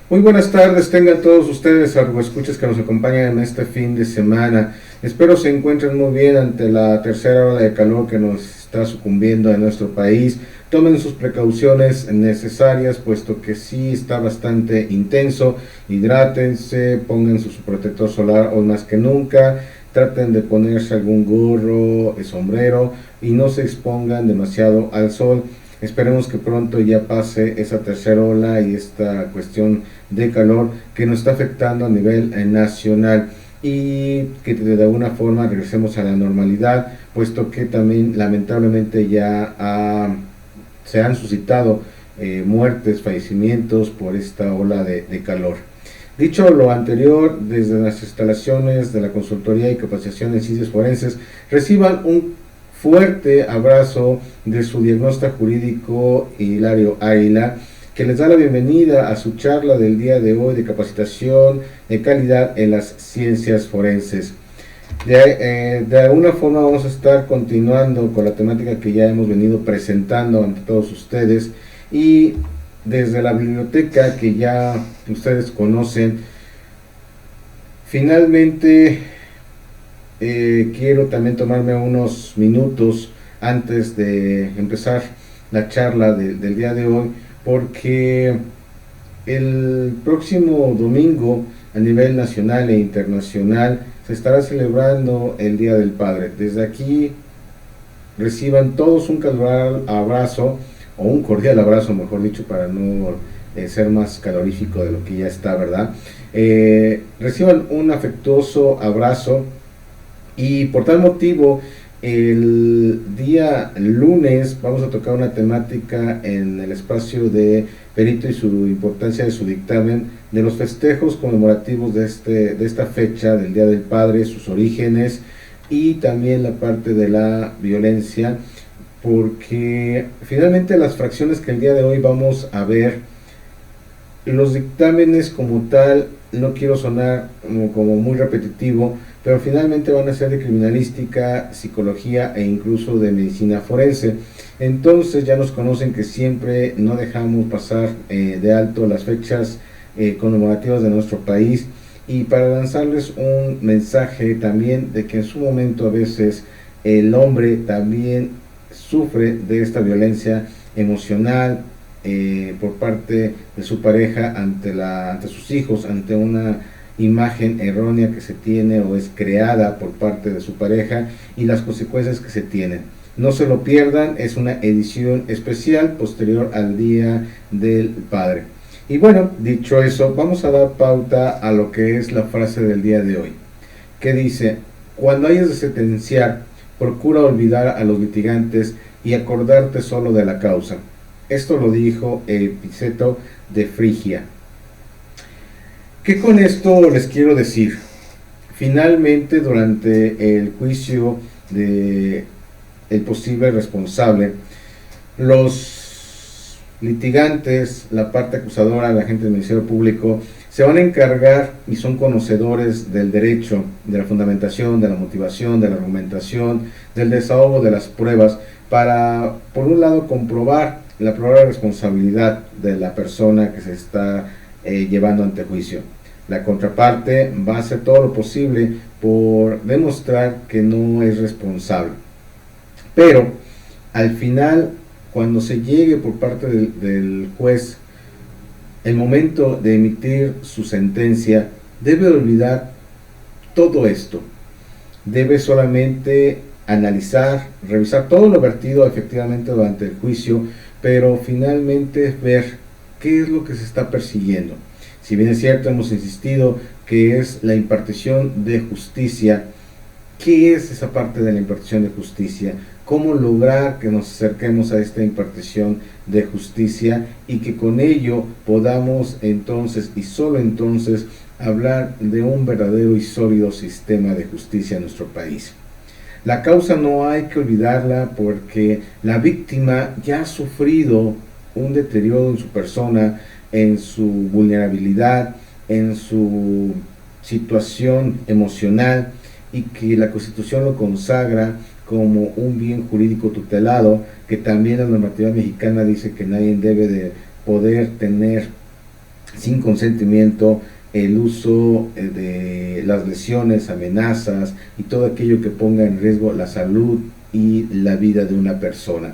Muy buenas tardes, tengan todos ustedes, escuchas que nos acompañan en este fin de semana. Espero se encuentren muy bien ante la tercera ola de calor que nos está sucumbiendo en nuestro país. Tomen sus precauciones necesarias, puesto que sí está bastante intenso. Hidrátense, pongan su protector solar hoy más que nunca. Traten de ponerse algún gorro, sombrero y no se expongan demasiado al sol. Esperemos que pronto ya pase esa tercera ola y esta cuestión de calor que nos está afectando a nivel nacional, y que de alguna forma regresemos a la normalidad, puesto que también lamentablemente se han suscitado muertes, fallecimientos por esta ola de calor. Dicho lo anterior, desde las instalaciones de la Consultoría y Capacitación en Ciencias Forenses, reciban un fuerte abrazo de su diagnóstico jurídico Hilario Águila, que les da la bienvenida a su charla del día de hoy de capacitación de calidad en las ciencias forenses. De alguna forma vamos a estar continuando con la temática que ya hemos venido presentando ante todos ustedes, y desde la biblioteca que ya ustedes conocen, finalmente quiero también tomarme unos minutos antes de empezar la charla del día de hoy, porque el próximo domingo a nivel nacional e internacional se estará celebrando el Día del Padre. Desde aquí reciban todos un cordial abrazo, o un cordial abrazo mejor dicho, para no ser más calorífico de lo que ya está, ¿verdad? Reciban un afectuoso abrazo, y por tal motivo el día lunes vamos a tocar una temática en el espacio de Perito y su importancia de su dictamen, de los festejos conmemorativos de esta fecha del Día del Padre, sus orígenes y también la parte de la violencia, porque finalmente las fracciones que el día de hoy vamos a ver, los dictámenes como tal, no quiero sonar como muy repetitivo, pero finalmente van a ser de criminalística, psicología e incluso de medicina forense. Entonces ya nos conocen que siempre no dejamos pasar de alto las fechas conmemorativas de nuestro país, y para lanzarles un mensaje también de que en su momento a veces el hombre también sufre de esta violencia emocional por parte de su pareja ante sus hijos, ante una imagen errónea que se tiene o es creada por parte de su pareja, y las consecuencias que se tienen. No se lo pierdan, es una edición especial posterior al Día del Padre. Y bueno, dicho eso, vamos a dar pauta a lo que es la frase del día de hoy, que dice: cuando hayas de sentenciar, procura olvidar a los litigantes y acordarte solo de la causa. Esto lo dijo Epiceto de Frigia. ¿Qué con esto les quiero decir? Finalmente, durante el juicio de el posible responsable, los litigantes, la parte acusadora, la gente del Ministerio Público, se van a encargar y son conocedores del derecho, de la fundamentación, de la motivación, de la argumentación, del desahogo de las pruebas, para, por un lado, comprobar la probable responsabilidad de la persona que se está llevando ante juicio. La contraparte va a hacer todo lo posible por demostrar que no es responsable. Pero al final, cuando se llegue por parte del juez el momento de emitir su sentencia, debe olvidar todo esto. Debe solamente analizar, revisar todo lo vertido efectivamente durante el juicio, pero finalmente ver qué es lo que se está persiguiendo. Si bien es cierto, hemos insistido que es la impartición de justicia, ¿qué es esa parte de la impartición de justicia? ¿Cómo lograr que nos acerquemos a esta impartición de justicia y que con ello podamos entonces, y solo entonces, hablar de un verdadero y sólido sistema de justicia en nuestro país? La causa no hay que olvidarla, porque la víctima ya ha sufrido un deterioro en su persona, en su vulnerabilidad, en su situación emocional, y que la Constitución lo consagra como un bien jurídico tutelado, que también la normativa mexicana dice que nadie debe de poder tener sin consentimiento, el uso de las lesiones, amenazas y todo aquello que ponga en riesgo la salud y la vida de una persona.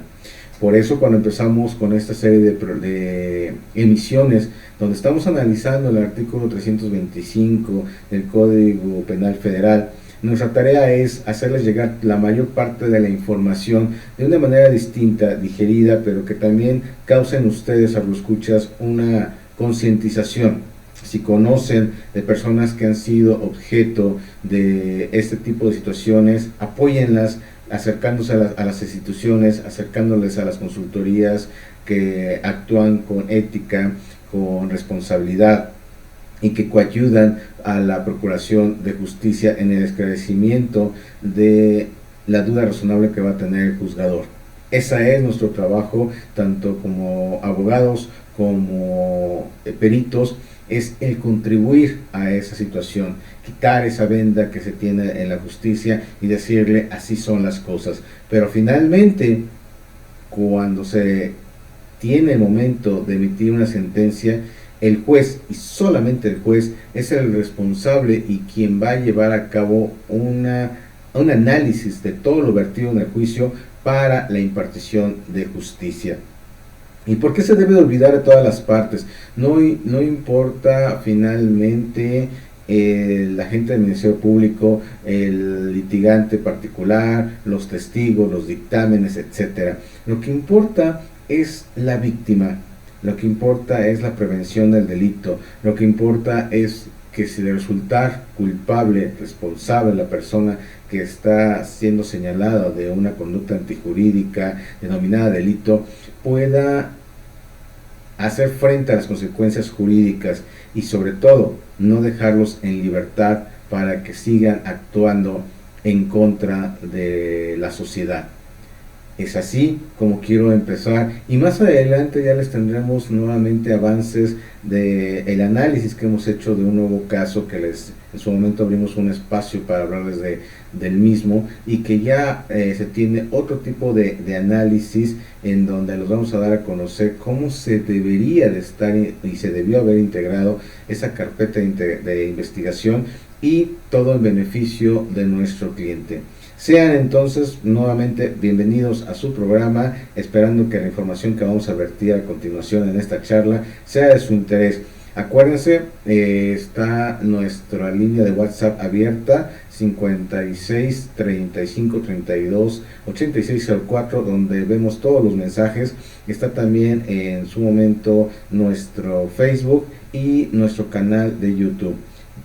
Por eso cuando empezamos con esta serie de emisiones, donde estamos analizando el artículo 325 del Código Penal Federal, nuestra tarea es hacerles llegar la mayor parte de la información de una manera distinta, digerida, pero que también causen ustedes, a los escuchas, una concientización. Si conocen de personas que han sido objeto de este tipo de situaciones, apóyenlas acercándose a las instituciones, acercándoles a las consultorías que actúan con ética, con responsabilidad y que coayudan a la procuración de justicia en el esclarecimiento de la duda razonable que va a tener el juzgador. Ese es nuestro trabajo, tanto como abogados como peritos, es el contribuir a esa situación, quitar esa venda que se tiene en la justicia y decirle así son las cosas. Pero finalmente, cuando se tiene el momento de emitir una sentencia, el juez, y solamente el juez, es el responsable y quien va a llevar a cabo un análisis de todo lo vertido en el juicio para la impartición de justicia. ¿Y por qué se debe olvidar de todas las partes? No importa finalmente el agente del Ministerio Público, el litigante particular, los testigos, los dictámenes, etcétera. Lo que importa es la víctima, lo que importa es la prevención del delito, lo que importa es que si de resultar culpable, responsable la persona que está siendo señalada de una conducta antijurídica denominada delito, pueda hacer frente a las consecuencias jurídicas y sobre todo no dejarlos en libertad para que sigan actuando en contra de la sociedad. Es así como quiero empezar, y más adelante ya les tendremos nuevamente avances del análisis que hemos hecho de un nuevo caso que en su momento abrimos un espacio para hablarles del mismo, y que ya se tiene otro tipo de análisis en donde los vamos a dar a conocer cómo se debería de estar y se debió haber integrado esa carpeta de investigación, y todo en beneficio de nuestro cliente. Sean entonces nuevamente bienvenidos a su programa, esperando que la información que vamos a vertir a continuación en esta charla sea de su interés. Acuérdense, está nuestra línea de WhatsApp abierta, 56 35 32 8604, donde vemos todos los mensajes. Está también en su momento nuestro Facebook y nuestro canal de YouTube,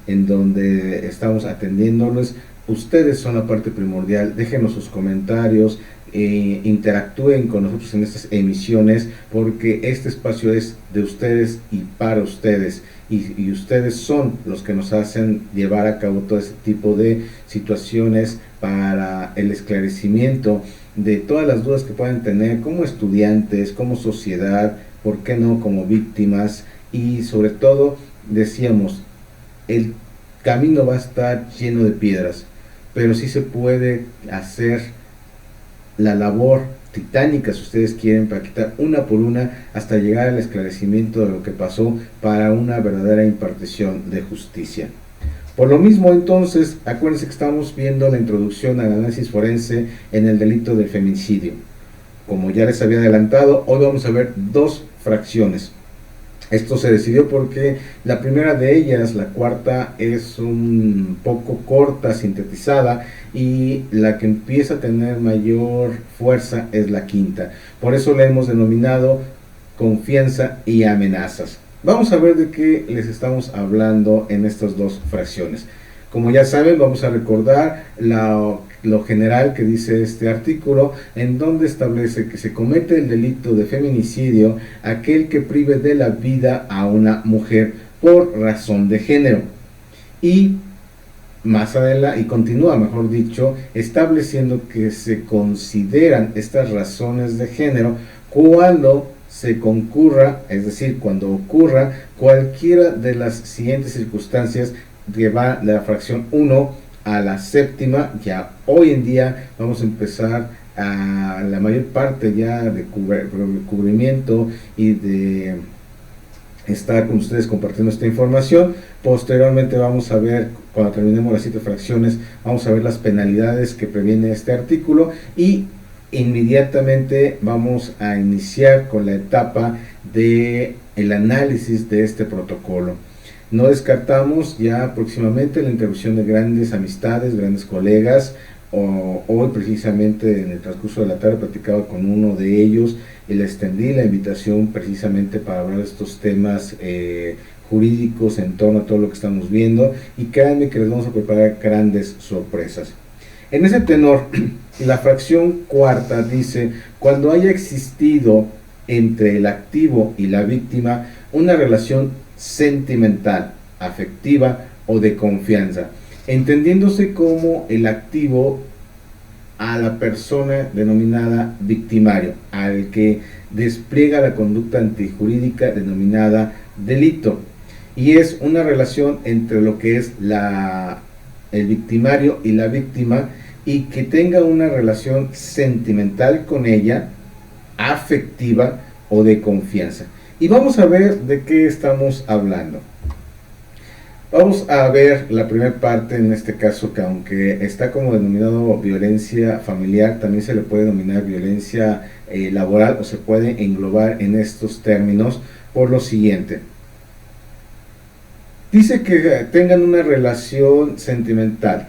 en donde estamos atendiéndoles. Ustedes son la parte primordial, déjenos sus comentarios, interactúen con nosotros en estas emisiones, porque este espacio es de ustedes y para ustedes, y ustedes son los que nos hacen llevar a cabo todo este tipo de situaciones para el esclarecimiento de todas las dudas que puedan tener como estudiantes, como sociedad, por qué no como víctimas, y sobre todo, decíamos, el camino va a estar lleno de piedras, pero sí se puede hacer la labor titánica, si ustedes quieren, para quitar una por una hasta llegar al esclarecimiento de lo que pasó para una verdadera impartición de justicia. Por lo mismo, entonces, acuérdense que estamos viendo la introducción al análisis forense en el delito del feminicidio. Como ya les había adelantado, hoy vamos a ver dos fracciones. Esto se decidió porque la primera de ellas, la cuarta, es un poco corta, sintetizada, y la que empieza a tener mayor fuerza es la quinta. Por eso la hemos denominado confianza y amenazas. Vamos a ver de qué les estamos hablando en estas dos fracciones. Como ya saben, vamos a recordar lo general que dice este artículo, en donde establece que se comete el delito de feminicidio aquel que prive de la vida a una mujer por razón de género. Y más adelante, y continúa, mejor dicho, estableciendo que se consideran estas razones de género cuando se concurra, es decir, cuando ocurra cualquiera de las siguientes circunstancias que va de la fracción 1 a la séptima. Ya hoy en día vamos a empezar a la mayor parte ya de cubrimiento y de estar con ustedes compartiendo esta información. Posteriormente vamos a ver, cuando terminemos las 7 fracciones, vamos a ver las penalidades que previene este artículo y inmediatamente vamos a iniciar con la etapa de el análisis de este protocolo. No descartamos ya próximamente la introducción de grandes amistades, grandes colegas. Hoy precisamente en el transcurso de la tarde platicaba con uno de ellos y le extendí la invitación precisamente para hablar de estos temas jurídicos en torno a todo lo que estamos viendo, y créanme que les vamos a preparar grandes sorpresas. En ese tenor, la fracción cuarta dice: cuando haya existido entre el activo y la víctima una relación sentimental, afectiva o de confianza, entendiéndose como el activo a la persona denominada victimario, al que despliega la conducta antijurídica denominada delito, y es una relación entre lo que es el victimario y la víctima, y que tenga una relación sentimental con ella, afectiva o de confianza. Y vamos a ver de qué estamos hablando. Vamos a ver la primera parte, en este caso, que aunque está como denominado violencia familiar, también se le puede denominar violencia laboral, o se puede englobar en estos términos por lo siguiente. Dice que tengan una relación sentimental.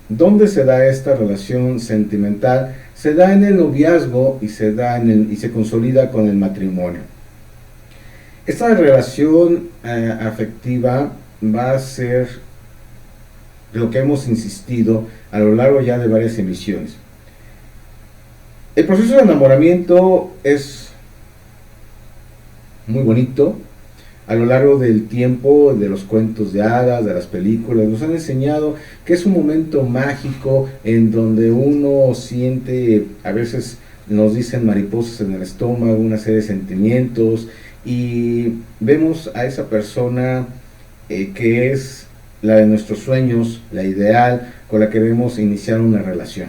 ¿Dónde se da esta relación sentimental? Se da en el noviazgo y se consolida con el matrimonio. Esta relación afectiva va a ser lo que hemos insistido a lo largo ya de varias emisiones. El proceso de enamoramiento es muy bonito. A lo largo del tiempo, de los cuentos de hadas, de las películas, nos han enseñado que es un momento mágico en donde uno siente, a veces nos dicen mariposas en el estómago, una serie de sentimientos, y vemos a esa persona que es la de nuestros sueños, la ideal, con la que debemos iniciar una relación.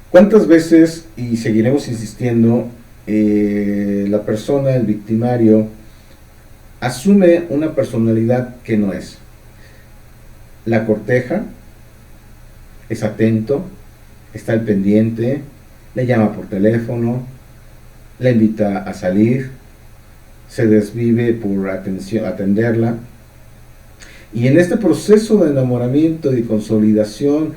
¿Cuántas veces, y seguiremos insistiendo, la persona, el victimario, asume una personalidad que no es? La corteja, es atento, está al pendiente, le llama por teléfono, la invita a salir, se desvive por atenderla, y en este proceso de enamoramiento y consolidación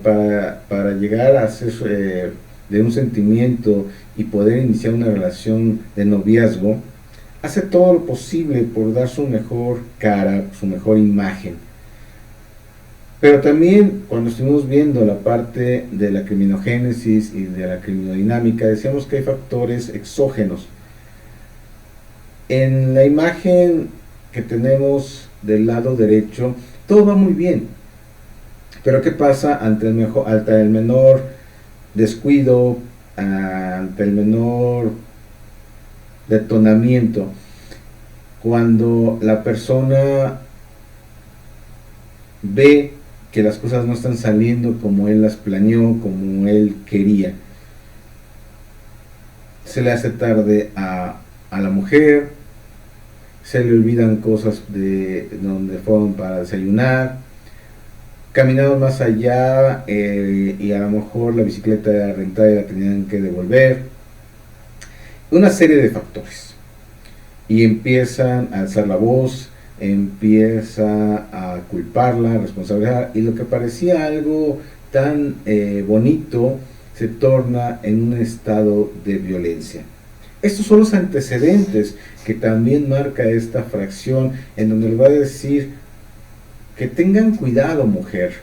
para llegar a ser de un sentimiento y poder iniciar una relación de noviazgo, hace todo lo posible por dar su mejor cara, su mejor imagen. Pero también, cuando estuvimos viendo la parte de la criminogénesis y de la criminodinámica, decíamos que hay factores exógenos. En la imagen que tenemos del lado derecho, todo va muy bien. Pero ¿qué pasa ante el menor descuido, ante el menor detonamiento? Cuando la persona ve que las cosas no están saliendo como él las planeó, como él quería, se le hace tarde a la mujer, se le olvidan cosas de donde fueron para desayunar, caminaron más allá y a lo mejor la bicicleta era rentada y la tenían que devolver, una serie de factores, y empiezan a alzar la voz, empieza a culparla, a responsabilizar, y lo que parecía algo tan bonito se torna en un estado de violencia. Estos son los antecedentes que también marca esta fracción, en donde le va a decir que tengan cuidado, mujer,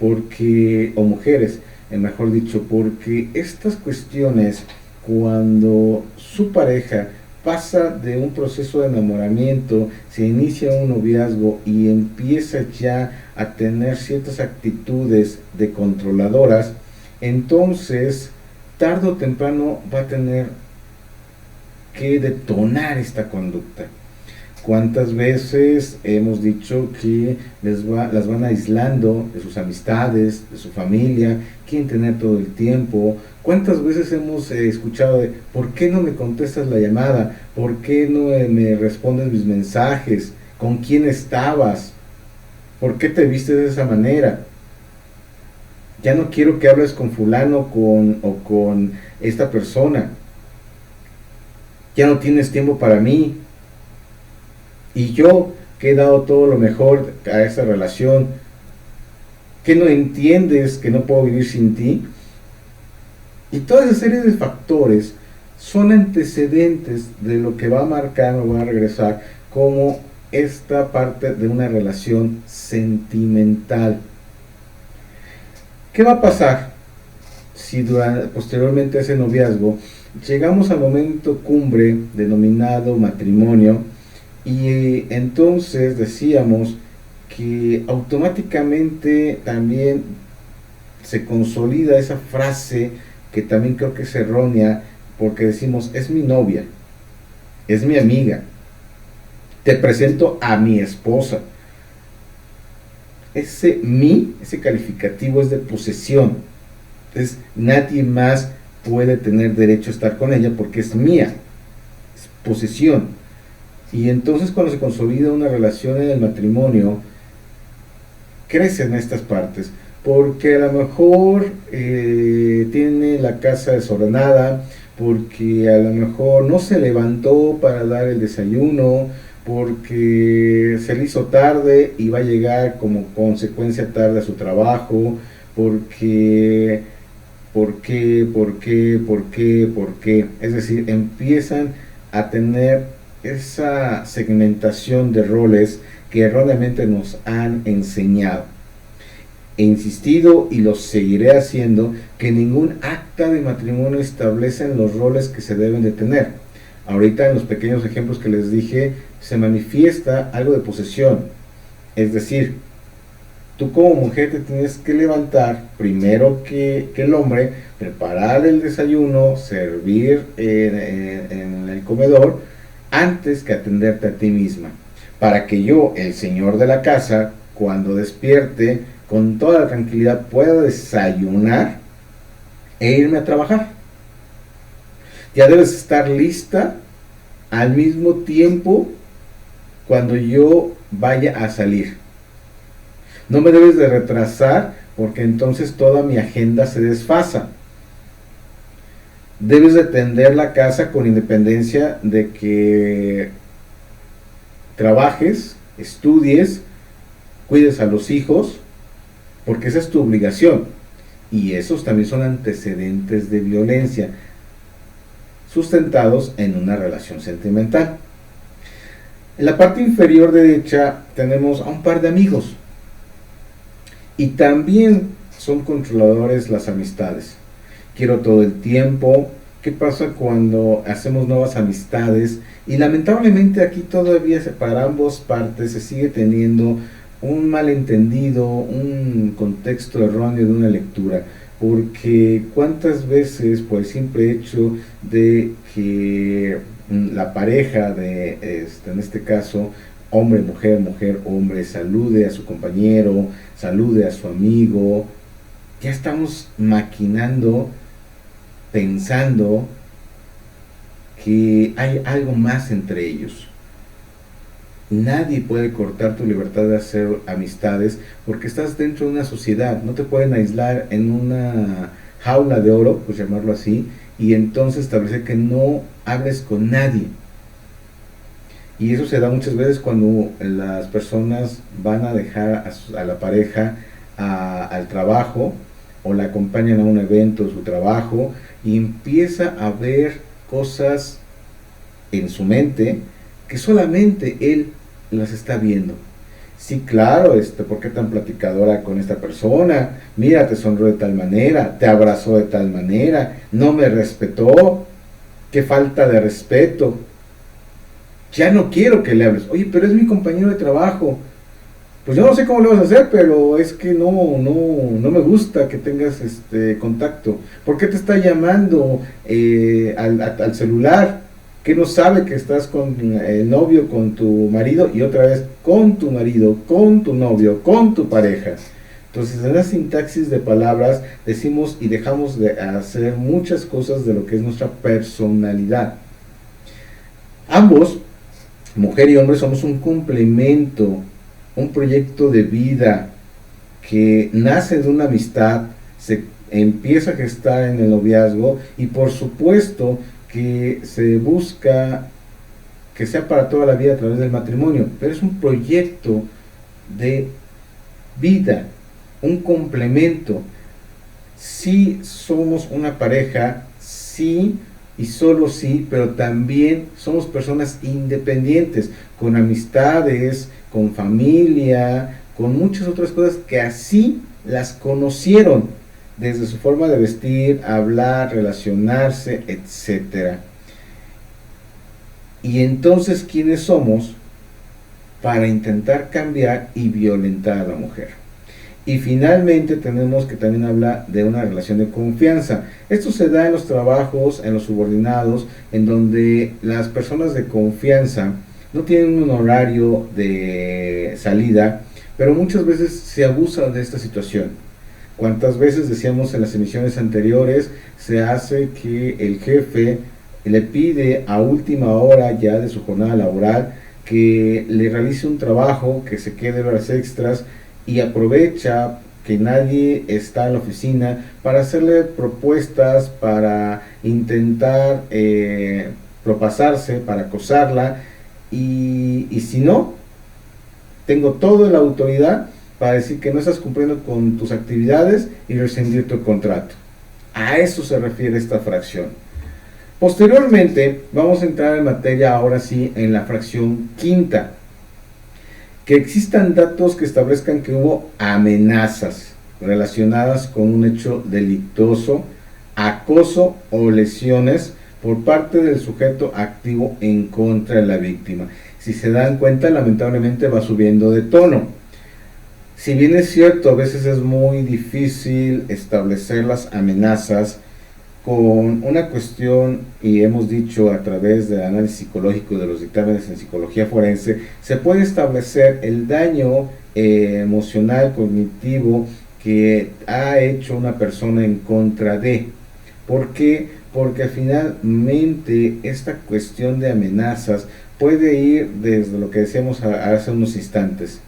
o mujeres, mejor dicho, porque estas cuestiones, cuando su pareja pasa de un proceso de enamoramiento, se inicia un noviazgo y empieza ya a tener ciertas actitudes de controladoras, entonces tarde o temprano va a tener que detonar esta conducta. ¿Cuántas veces hemos dicho que las van aislando de sus amistades, de su familia, quieren tener todo el tiempo? ¿Cuántas veces hemos escuchado de ¿por qué no me contestas la llamada? ¿Por qué no me respondes mis mensajes? ¿Con quién estabas? ¿Por qué te viste de esa manera? Ya no quiero que hables con fulano o con esta persona. Ya no tienes tiempo para mí. Y yo, que he dado todo lo mejor a esa relación, que no entiendes que no puedo vivir sin ti. Y toda esa serie de factores son antecedentes de lo que va a marcar o va a regresar como esta parte de una relación sentimental. ¿Qué va a pasar si posteriormente a ese noviazgo llegamos al momento cumbre denominado matrimonio? Y entonces decíamos que automáticamente también se consolida esa frase que también creo que es errónea, porque decimos, es mi novia, es mi amiga, te presento a mi esposa. Ese calificativo es de posesión. Entonces nadie más puede tener derecho a estar con ella porque es mía, es posesión. Y entonces cuando se consolida una relación en el matrimonio, crecen estas partes, porque a lo mejor tiene la casa desordenada, porque a lo mejor no se levantó para dar el desayuno, porque se le hizo tarde y va a llegar como consecuencia tarde a su trabajo, porque, ¿por qué? ¿Por qué? ¿Por qué? ¿Por qué? Es decir, empiezan a tener esa segmentación de roles que erróneamente nos han enseñado. He insistido y lo seguiré haciendo que ningún acta de matrimonio establece los roles que se deben de tener. Ahorita en los pequeños ejemplos que les dije se manifiesta algo de posesión, es decir, tú como mujer te tienes que levantar primero que el hombre, preparar el desayuno, servir en el comedor, antes que atenderte a ti misma, para que yo, el señor de la casa, cuando despierte, con toda la tranquilidad pueda desayunar e irme a trabajar. Ya debes estar lista al mismo tiempo cuando yo vaya a salir. No me debes de retrasar porque entonces toda mi agenda se desfasa. Debes de atender la casa con independencia de que trabajes, estudies, cuides a los hijos, porque esa es tu obligación. Y esos también son antecedentes de violencia sustentados en una relación sentimental. En la parte inferior derecha tenemos a un par de amigos. Y también son controladores las amistades. Quiero todo el tiempo. ¿Qué pasa cuando hacemos nuevas amistades? Y lamentablemente aquí todavía para ambas partes se sigue teniendo un malentendido, un contexto erróneo de una lectura. Porque cuántas veces por el simple hecho de que la pareja en este caso, hombre, mujer, mujer, hombre, salude a su compañero, salude a su amigo, ya estamos maquinando, pensando que hay algo más entre ellos. Nadie puede cortar tu libertad de hacer amistades porque estás dentro de una sociedad. No te pueden aislar en una jaula de oro, pues llamarlo así, y entonces establecer que no hables con nadie. Y eso se da muchas veces cuando las personas van a dejar a la pareja al trabajo o la acompañan a un evento de su trabajo y empieza a ver cosas en su mente que solamente él las está viendo. Sí, claro, ¿por qué tan platicadora con esta persona? Mira, te sonrió de tal manera, te abrazó de tal manera, no me respetó, qué falta de respeto. Ya no quiero que le hables. Oye, pero es mi compañero de trabajo. Pues yo no sé cómo le vas a hacer, pero es que no me gusta que tengas contacto. ¿Por qué te está llamando al celular? que no sabe que estás con el novio, con tu marido, y otra vez con tu marido, con tu novio, con tu pareja. Entonces, en la sintaxis de palabras decimos y dejamos de hacer muchas cosas de lo que es nuestra personalidad. Ambos, mujer y hombre, somos un complemento, un proyecto de vida que nace de una amistad, se empieza a gestar en el noviazgo y por supuesto que se busca que sea para toda la vida a través del matrimonio, pero es un proyecto de vida, un complemento. Sí somos una pareja, sí y solo sí, pero también somos personas independientes, con amistades, con familia, con muchas otras cosas que así las conocieron, desde su forma de vestir, hablar, relacionarse, etcétera. Y entonces, ¿quiénes somos para intentar cambiar y violentar a la mujer? Y finalmente tenemos que también hablar de una relación de confianza. Esto se da en los trabajos, en los subordinados, en donde las personas de confianza no tienen un horario de salida, pero muchas veces se abusa de esta situación. ¿Cuántas veces decíamos en las emisiones anteriores? Se hace que el jefe le pide a última hora ya de su jornada laboral que le realice un trabajo, que se quede horas extras, y aprovecha que nadie está en la oficina para hacerle propuestas, para intentar propasarse, para acosarla, y si no, tengo toda la autoridad para decir que no estás cumpliendo con tus actividades y rescindir tu contrato. A eso se refiere esta fracción. Posteriormente vamos a entrar en materia ahora sí en la fracción quinta. Que existan datos que establezcan que hubo amenazas relacionadas con un hecho delictuoso, acoso o lesiones por parte del sujeto activo en contra de la víctima. Si se dan cuenta, lamentablemente va subiendo de tono. Si bien es cierto, a veces es muy difícil establecer las amenazas con una cuestión, y hemos dicho a través del análisis psicológico de los dictámenes en psicología forense, se puede establecer el daño emocional, cognitivo que ha hecho una persona en contra de. ¿Por qué? Porque finalmente esta cuestión de amenazas puede ir desde lo que decíamos hace unos instantes.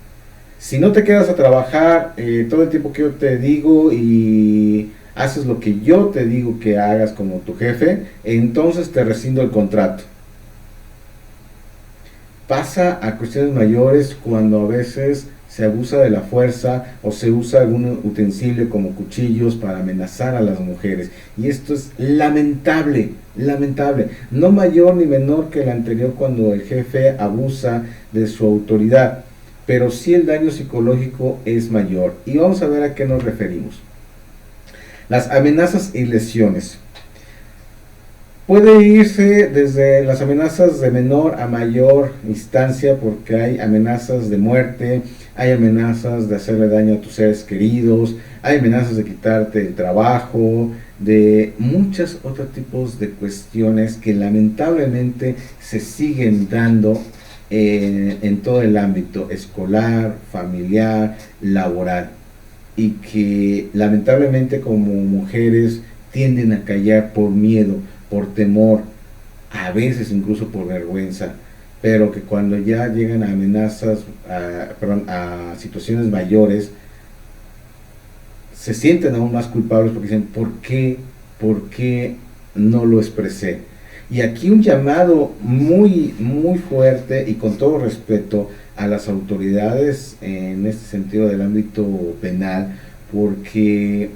Si no te quedas a trabajar todo el tiempo que yo te digo y haces lo que yo te digo que hagas como tu jefe, entonces te rescindo el contrato. Pasa a cuestiones mayores cuando a veces se abusa de la fuerza o se usa algún utensilio como cuchillos para amenazar a las mujeres. Y esto es lamentable, lamentable. No mayor ni menor que el anterior cuando el jefe abusa de su autoridad, pero sí el daño psicológico es mayor. Y vamos a ver a qué nos referimos. Las amenazas y lesiones. Puede irse desde las amenazas de menor a mayor instancia, porque hay amenazas de muerte, hay amenazas de hacerle daño a tus seres queridos, hay amenazas de quitarte el trabajo, de muchos otros tipos de cuestiones que lamentablemente se siguen dando en todo el ámbito escolar, familiar, laboral, y que lamentablemente como mujeres tienden a callar por miedo, por temor, a veces incluso por vergüenza, pero que cuando ya llegan a amenazas, a situaciones mayores, se sienten aún más culpables porque dicen, ¿por qué no lo expresé? Y aquí un llamado muy, muy fuerte y con todo respeto a las autoridades en este sentido del ámbito penal, porque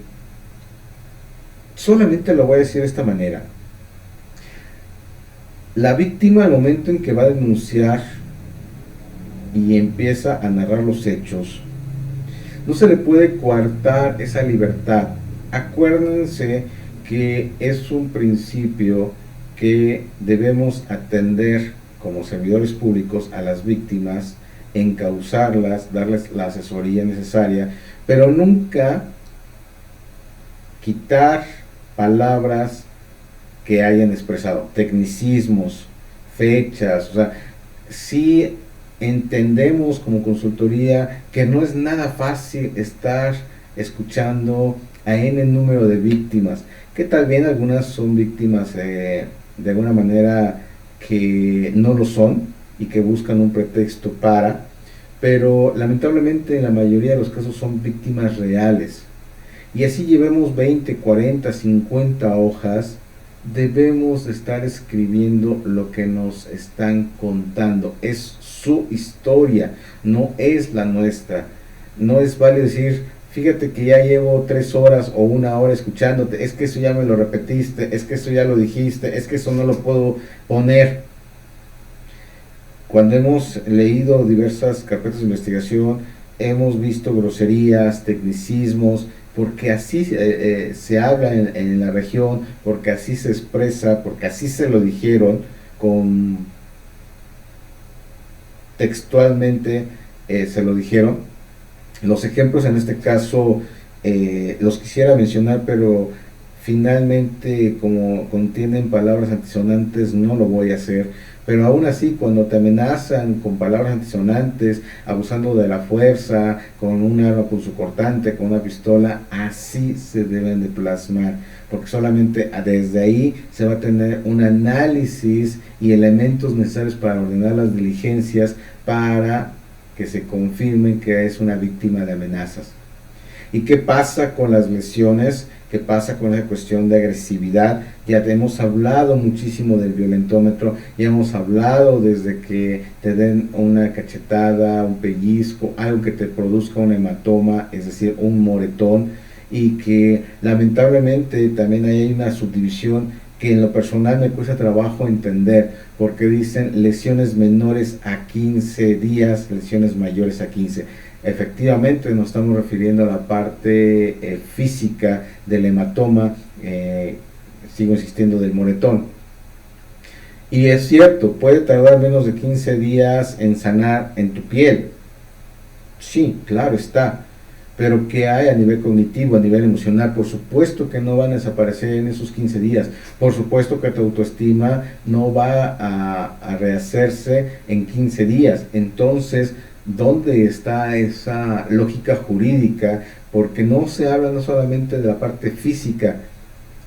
solamente lo voy a decir de esta manera. La víctima, al momento en que va a denunciar y empieza a narrar los hechos, no se le puede coartar esa libertad. Acuérdense que es un principio que debemos atender como servidores públicos a las víctimas, encauzarlas, darles la asesoría necesaria, pero nunca quitar palabras que hayan expresado, tecnicismos, fechas, o sea, sí entendemos como consultoría que no es nada fácil estar escuchando a n número de víctimas, que tal vez algunas son víctimas de alguna manera que no lo son y que buscan un pretexto para, pero lamentablemente en la mayoría de los casos son víctimas reales. Y así llevemos 20, 40, 50 hojas, debemos estar escribiendo lo que nos están contando. Es su historia, no es la nuestra. No es vale decir, fíjate que ya llevo 3 horas o 1 hora escuchándote, es que eso ya me lo repetiste, es que eso ya lo dijiste, es que eso no lo puedo poner. Cuando hemos leído diversas carpetas de investigación, hemos visto groserías, tecnicismos, porque así se habla en la región, porque así se expresa, porque así se lo dijeron, con textualmente se lo dijeron. Los ejemplos en este caso los quisiera mencionar, pero finalmente como contienen palabras antisonantes no lo voy a hacer. Pero aún así, cuando te amenazan con palabras antisonantes, abusando de la fuerza, con un arma punzocortante, con una pistola, así se deben de plasmar, porque solamente desde ahí se va a tener un análisis y elementos necesarios para ordenar las diligencias para que se confirmen que es una víctima de amenazas. ¿Y qué pasa con las lesiones? ¿Qué pasa con esa cuestión de agresividad? Ya hemos hablado muchísimo del violentómetro, ya hemos hablado desde que te den una cachetada, un pellizco, algo que te produzca un hematoma, es decir, un moretón, y que lamentablemente también hay una subdivisión que en lo personal me cuesta trabajo entender, porque dicen lesiones menores a 15 días, lesiones mayores a 15. Efectivamente nos estamos refiriendo a la parte física del hematoma, sigo insistiendo, del moretón. Y es cierto, puede tardar menos de 15 días en sanar en tu piel. Sí, claro está. Pero ¿qué hay a nivel cognitivo, a nivel emocional? Por supuesto que no van a desaparecer en esos 15 días. Por supuesto que tu autoestima no va a rehacerse en 15 días. Entonces, ¿dónde está esa lógica jurídica? Porque no se habla no solamente de la parte física,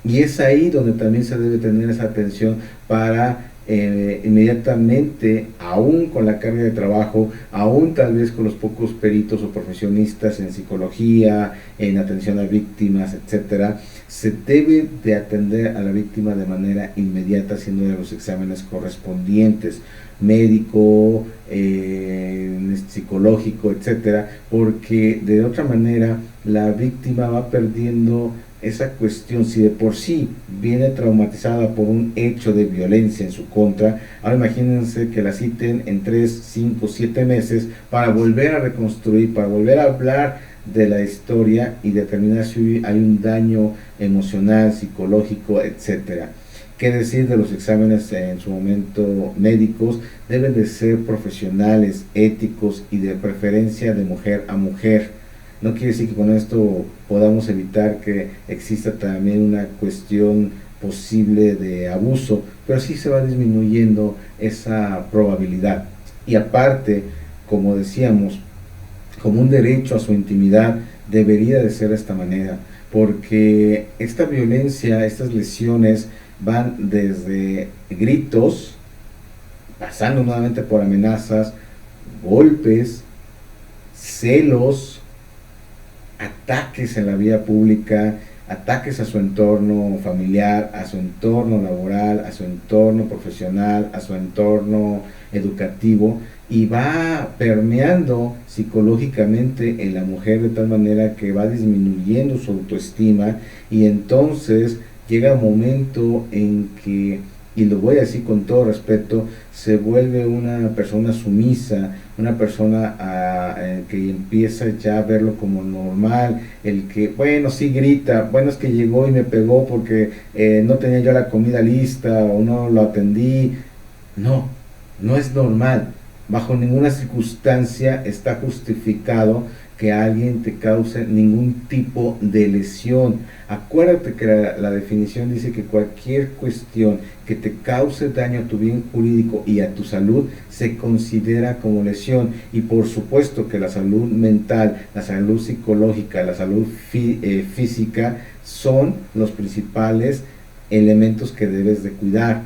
y es ahí donde también se debe tener esa atención para inmediatamente, aún con la carga de trabajo, aún tal vez con los pocos peritos o profesionistas en psicología, en atención a víctimas, etcétera, se debe de atender a la víctima de manera inmediata, haciendo los exámenes correspondientes, médico, psicológico, etcétera, porque de otra manera la víctima va perdiendo esa cuestión. Si de por sí viene traumatizada por un hecho de violencia en su contra, ahora imagínense que la citen en 3, 5, 7 meses para volver a reconstruir, para volver a hablar de la historia y determinar si hay un daño emocional, psicológico, etcétera. ¿Qué decir de los exámenes en su momento médicos? Deben de ser profesionales, éticos y de preferencia de mujer a mujer. No quiere decir que con esto podamos evitar que exista también una cuestión posible de abuso, pero sí se va disminuyendo esa probabilidad. Y aparte, como decíamos, como un derecho a su intimidad, debería de ser de esta manera, porque esta violencia, estas lesiones van desde gritos, pasando nuevamente por amenazas, golpes, celos, ataques en la vía pública, ataques a su entorno familiar, a su entorno laboral, a su entorno profesional, a su entorno educativo, y va permeando psicológicamente en la mujer de tal manera que va disminuyendo su autoestima, y entonces llega un momento en que, y lo voy a decir con todo respeto, se vuelve una persona sumisa, una persona que empieza ya a verlo como normal, el que, bueno, sí grita, bueno, es que llegó y me pegó porque no tenía yo la comida lista o no lo atendí. No, no es normal. bajo ninguna circunstancia está justificado que alguien te cause ningún tipo de lesión. Acuérdate que la definición dice que cualquier cuestión que te cause daño a tu bien jurídico y a tu salud se considera como lesión. Y por supuesto que la salud mental, la salud psicológica, la salud física son los principales elementos que debes de cuidar.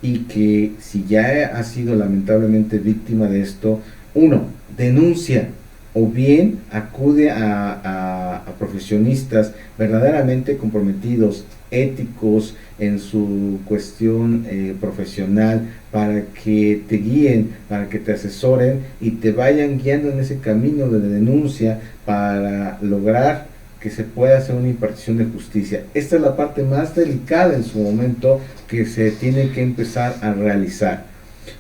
Y que si ya has sido lamentablemente víctima de esto, uno, denuncia o bien acude a profesionistas verdaderamente comprometidos, éticos en su cuestión profesional, para que te guíen, para que te asesoren y te vayan guiando en ese camino de denuncia para lograr que se pueda hacer una impartición de justicia. Esta es la parte más delicada en su momento que se tiene que empezar a realizar.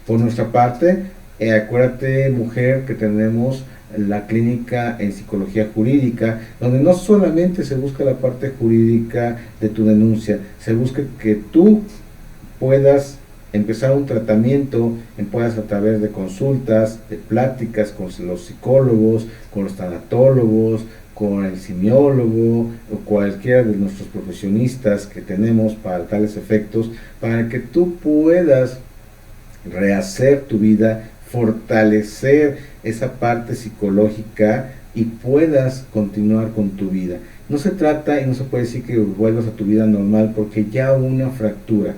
Por nuestra parte, acuérdate, mujer, que tenemos la clínica en psicología jurídica, donde no solamente se busca la parte jurídica de tu denuncia, se busca que tú puedas empezar un tratamiento, puedas a través de consultas, de pláticas con los psicólogos, con los tanatólogos, con el simiólogo o cualquiera de nuestros profesionistas que tenemos para tales efectos, para que tú puedas rehacer tu vida, fortalecer esa parte psicológica y puedas continuar con tu vida. No se trata y no se puede decir que vuelvas a tu vida normal, porque ya hubo una fractura,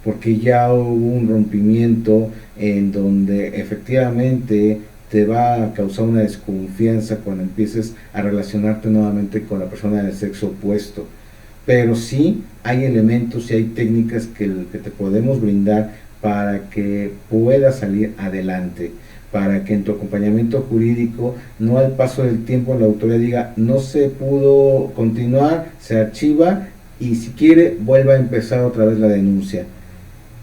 porque ya hubo un rompimiento en donde efectivamente te va a causar una desconfianza cuando empieces a relacionarte nuevamente con la persona del sexo opuesto. Pero sí hay elementos y hay técnicas que te podemos brindar para que puedas salir adelante, para que en tu acompañamiento jurídico no al paso del tiempo la autoridad diga no se pudo continuar, se archiva y si quiere vuelva a empezar otra vez la denuncia,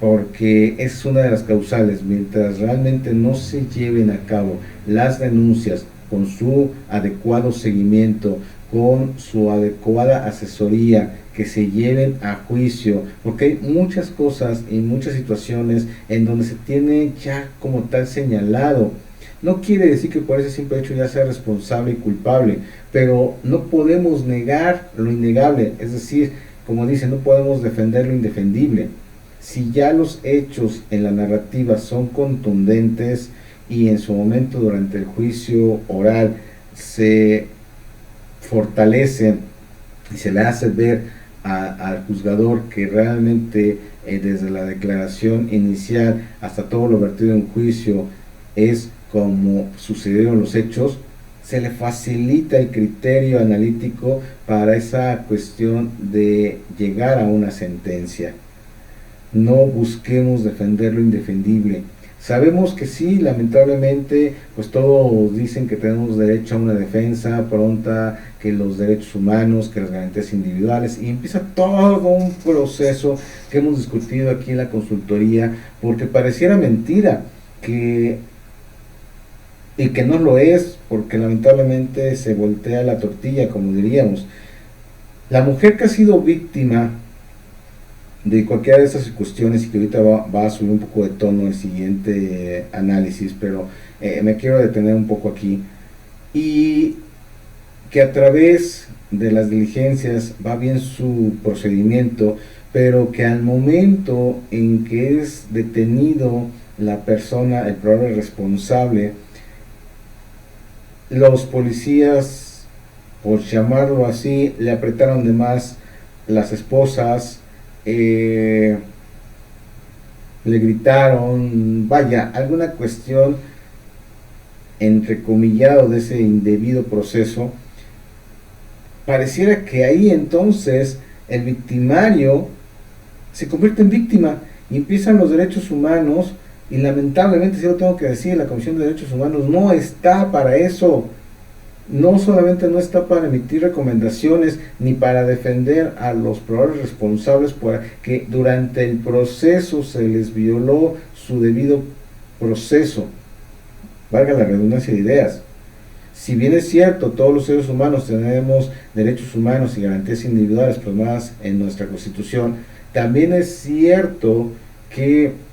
porque es una de las causales. Mientras realmente no se lleven a cabo las denuncias con su adecuado seguimiento, con su adecuada asesoría, que se lleven a juicio, porque hay muchas cosas y muchas situaciones en donde se tiene ya como tal señalado. No quiere decir que por ese simple hecho ya sea responsable y culpable, pero no podemos negar lo innegable, es decir, como dice, no podemos defender lo indefendible. Si ya los hechos en la narrativa son contundentes y en su momento durante el juicio oral se fortalecen y se le hace ver al juzgador que realmente desde la declaración inicial hasta todo lo vertido en juicio es como sucedieron los hechos, se le facilita el criterio analítico para esa cuestión de llegar a una sentencia. No busquemos defender lo indefendible. Sabemos que sí, lamentablemente, pues todos dicen que tenemos derecho a una defensa pronta, que los derechos humanos, que las garantías individuales, y empieza todo un proceso que hemos discutido aquí en la consultoría, porque pareciera mentira y que no lo es, porque lamentablemente se voltea la tortilla, como diríamos. La mujer que ha sido víctima de cualquiera de esas cuestiones, y que ahorita va a subir un poco de tono el siguiente análisis, pero me quiero detener un poco aquí, y que a través de las diligencias va bien su procedimiento, pero que al momento en que es detenido la persona, el probable responsable, los policías, por llamarlo así, le apretaron de más las esposas, le gritaron, vaya, alguna cuestión entrecomillado de ese indebido proceso. Pareciera que ahí entonces el victimario se convierte en víctima y empiezan los derechos humanos, y lamentablemente, si lo tengo que decir, la Comisión de Derechos Humanos no está para eso. No solamente no está para emitir recomendaciones ni para defender a los probables responsables por que durante el proceso se les violó su debido proceso, valga la redundancia de ideas. Si bien es cierto, todos los seres humanos tenemos derechos humanos y garantías individuales plasmadas en nuestra Constitución, también es cierto que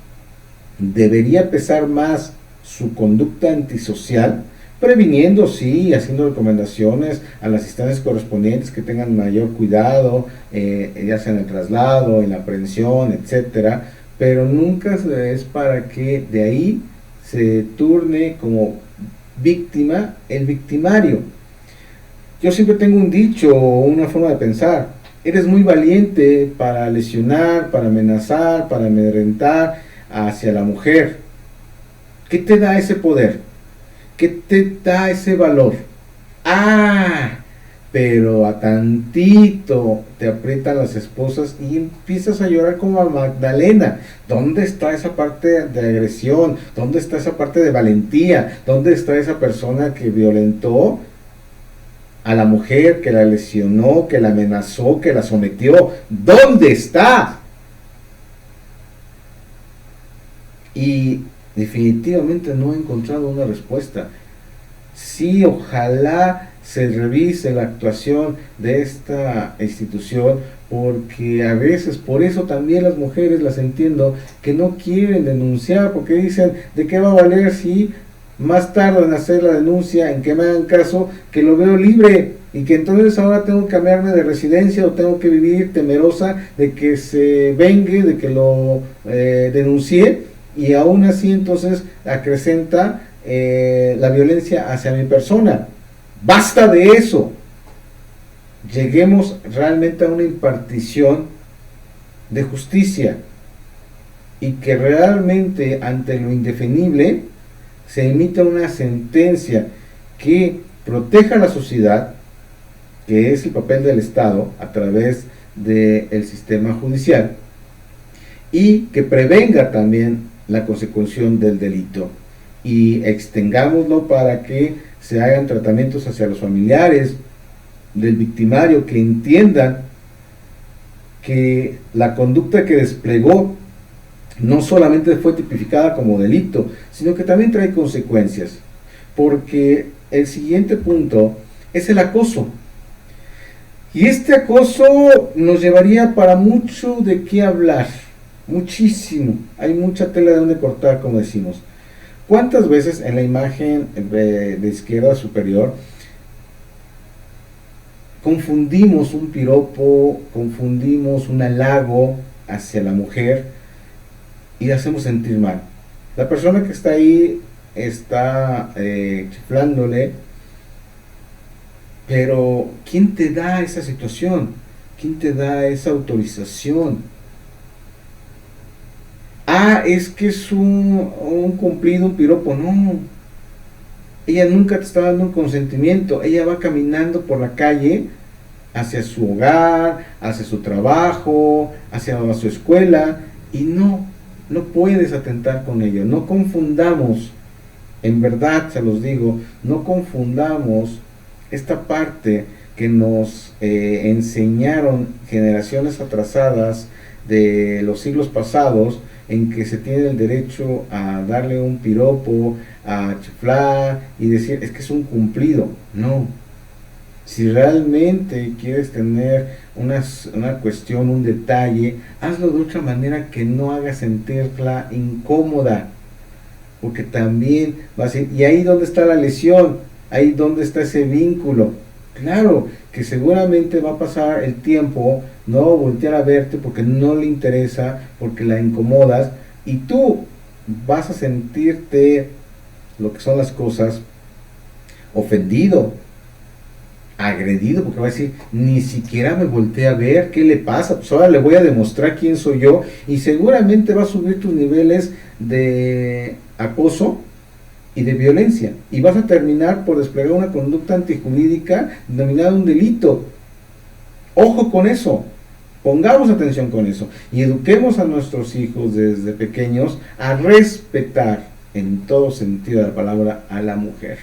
debería pesar más su conducta antisocial, previniendo, sí, haciendo recomendaciones a las instancias correspondientes que tengan mayor cuidado, ya sea en el traslado, en la aprehensión, etcétera, pero nunca es para que de ahí se turne como víctima el victimario. Yo siempre tengo un dicho o una forma de pensar: eres muy valiente para lesionar, para amenazar, para amedrentar hacia la mujer. ¿Qué te da ese poder? ¿Qué te da ese valor? Ah, pero a tantito te aprietan las esposas y empiezas a llorar como a Magdalena. ¿Dónde está esa parte de agresión? ¿Dónde está esa parte de valentía? ¿Dónde está esa persona que violentó a la mujer, que la lesionó, que la amenazó, que la sometió? ¿Dónde está? Y definitivamente no he encontrado una respuesta. Sí, ojalá se revise la actuación de esta institución, porque a veces, por eso también las mujeres las entiendo, que no quieren denunciar, porque dicen: ¿de qué va a valer si más tarde en hacer la denuncia, en que me hagan caso, que lo veo libre? Y que entonces ahora tengo que cambiarme de residencia o tengo que vivir temerosa de que se vengue, de que lo denuncie, y aún así entonces acrecenta la violencia hacia mi persona. Basta de eso. Lleguemos realmente a una impartición de justicia y que realmente ante lo indefinible se emita una sentencia que proteja a la sociedad, que es el papel del Estado a través del sistema judicial, y que prevenga también la consecución del delito, y extengámoslo para que se hagan tratamientos hacia los familiares del victimario, que entiendan que la conducta que desplegó no solamente fue tipificada como delito, sino que también trae consecuencias, porque el siguiente punto es el acoso. Y este acoso nos llevaría para mucho de qué hablar, muchísimo, hay mucha tela de donde cortar, como decimos. ¿Cuántas veces en la imagen de izquierda superior confundimos un piropo, confundimos un halago hacia la mujer y la hacemos sentir mal? La persona que está ahí está chiflándole, pero ¿quién te da esa situación? ¿Quién te da esa autorización? Ah, es que es un cumplido, un piropo. No, ella nunca te está dando un consentimiento. Ella va caminando por la calle hacia su hogar, hacia su trabajo, hacia su escuela, y no puedes atentar con ella. No confundamos, en verdad se los digo, no confundamos esta parte que nos enseñaron generaciones atrasadas de los siglos pasados, en que se tiene el derecho a darle un piropo, a chiflar y decir: es que es un cumplido. No. Si realmente quieres tener una cuestión, un detalle, hazlo de otra manera que no haga sentirla incómoda, porque también va a ser, y ahí donde está la lesión, ahí donde está ese vínculo. Claro que seguramente va a pasar el tiempo, no va a voltear a verte porque no le interesa, porque la incomodas, y tú vas a sentirte, lo que son las cosas, ofendido, agredido, porque va a decir: ni siquiera me voltea a ver, ¿qué le pasa? Pues ahora le voy a demostrar quién soy yo, y seguramente va a subir tus niveles de acoso y de violencia, y vas a terminar por desplegar una conducta antijurídica denominada un delito. Ojo con eso, pongamos atención con eso, y eduquemos a nuestros hijos desde pequeños a respetar en todo sentido de la palabra a la mujer.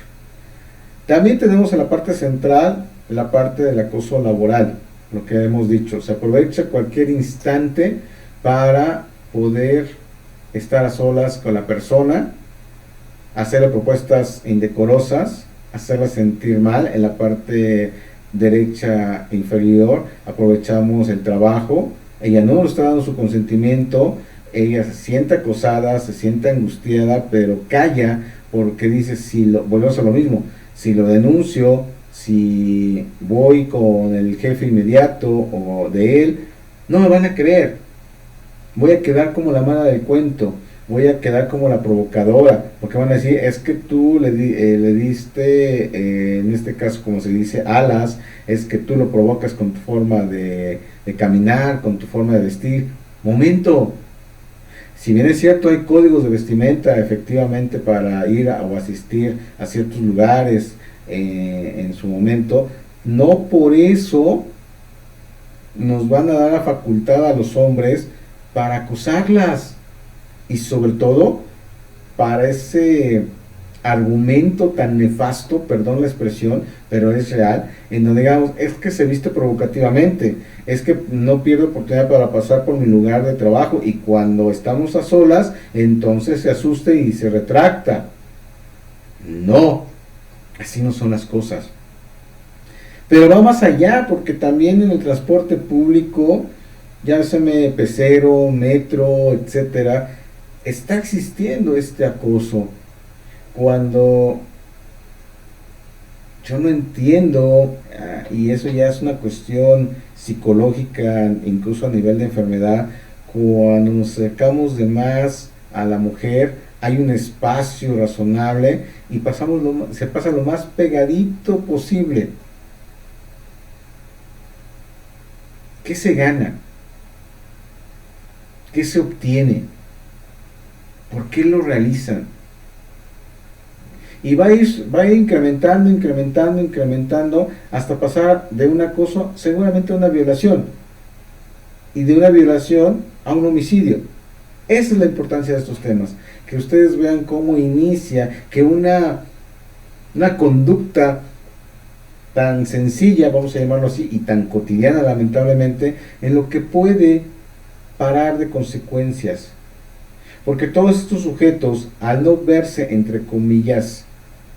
También tenemos en la parte central la parte del acoso laboral, lo que hemos dicho: se aprovecha cualquier instante para poder estar a solas con la persona, hacerle propuestas indecorosas, hacerla sentir mal. En la parte derecha inferior aprovechamos el trabajo, ella no nos está dando su consentimiento, ella se siente acosada, se siente angustiada, pero calla porque dice, si lo, volvemos a lo mismo, si lo denuncio, si voy con el jefe inmediato o de él, no me van a creer, voy a quedar como la mala del cuento, voy a quedar como la provocadora, porque van a decir, es que tú le diste, en este caso como se dice, alas, es que tú lo provocas con tu forma de caminar, con tu forma de vestir. Momento, si bien es cierto, hay códigos de vestimenta efectivamente para ir o asistir a ciertos lugares en su momento, no por eso nos van a dar la facultad a los hombres para acosarlas y sobre todo para ese argumento tan nefasto, perdón la expresión, pero es real, en donde digamos, es que se viste provocativamente, es que no pierdo oportunidad para pasar por mi lugar de trabajo y cuando estamos a solas, entonces se asusta y se retracta. No, así no son las cosas. Pero va más allá, porque también en el transporte público, ya sea pecero, metro, etcétera, está existiendo este acoso. Cuando yo no entiendo, y eso ya es una cuestión psicológica, incluso a nivel de enfermedad, cuando nos acercamos de más a la mujer, hay un espacio razonable y se pasa lo más pegadito posible. ¿Qué se gana? ¿Qué se obtiene? ¿Por qué lo realizan? Y va a ir incrementando hasta pasar de un acoso seguramente a una violación y de una violación a un homicidio. Esa es la importancia de estos temas, que ustedes vean cómo inicia, que una conducta tan sencilla, vamos a llamarlo así, y tan cotidiana lamentablemente, en lo que puede parar de consecuencias. Porque todos estos sujetos, al no verse entre comillas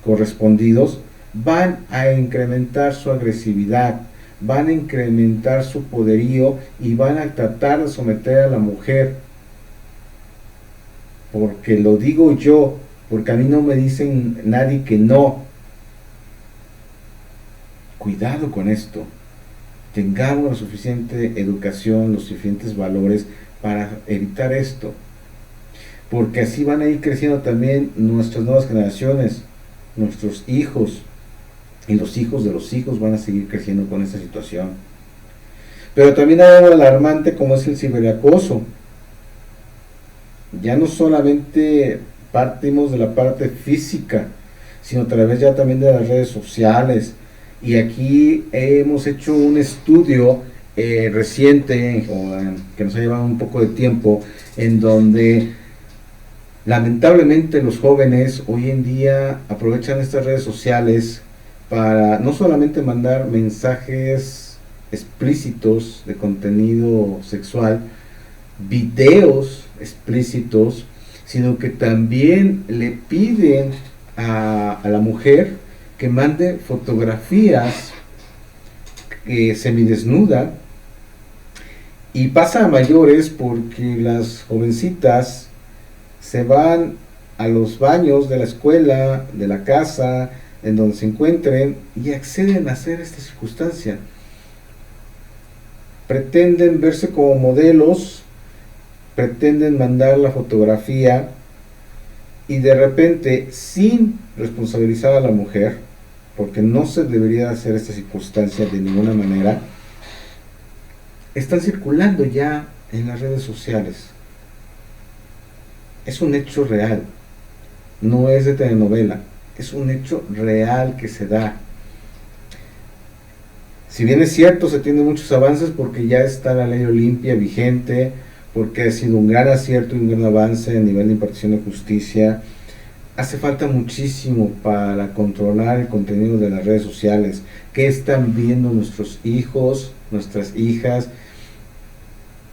correspondidos, van a incrementar su agresividad, van a incrementar su poderío y van a tratar de someter a la mujer. Porque lo digo yo, porque a mí no me dicen nadie que no. Cuidado con esto. Tengamos la suficiente educación, los suficientes valores para evitar esto. Porque así van a ir creciendo también nuestras nuevas generaciones, nuestros hijos, y los hijos de los hijos van a seguir creciendo con esta situación. Pero también hay algo alarmante como es el ciberacoso. Ya no solamente partimos de la parte física, sino a través ya también de las redes sociales. Y aquí hemos hecho un estudio reciente, que nos ha llevado un poco de tiempo, en donde lamentablemente los jóvenes hoy en día aprovechan estas redes sociales para no solamente mandar mensajes explícitos de contenido sexual, videos explícitos, sino que también le piden a la mujer que mande fotografías semidesnuda, y pasa a mayores porque las jovencitas se van a los baños de la escuela, de la casa, en donde se encuentren, y acceden a hacer esta circunstancia. Pretenden verse como modelos, pretenden mandar la fotografía y de repente, sin responsabilizar a la mujer, porque no se debería hacer esta circunstancia de ninguna manera, están circulando ya en las redes sociales. Es un hecho real, no es de telenovela, es un hecho real que se da. Si bien es cierto, se tienen muchos avances porque ya está la ley Olimpia vigente, porque ha sido un gran acierto y un gran avance a nivel de impartición de justicia, hace falta muchísimo para controlar el contenido de las redes sociales. ¿Qué están viendo nuestros hijos, nuestras hijas?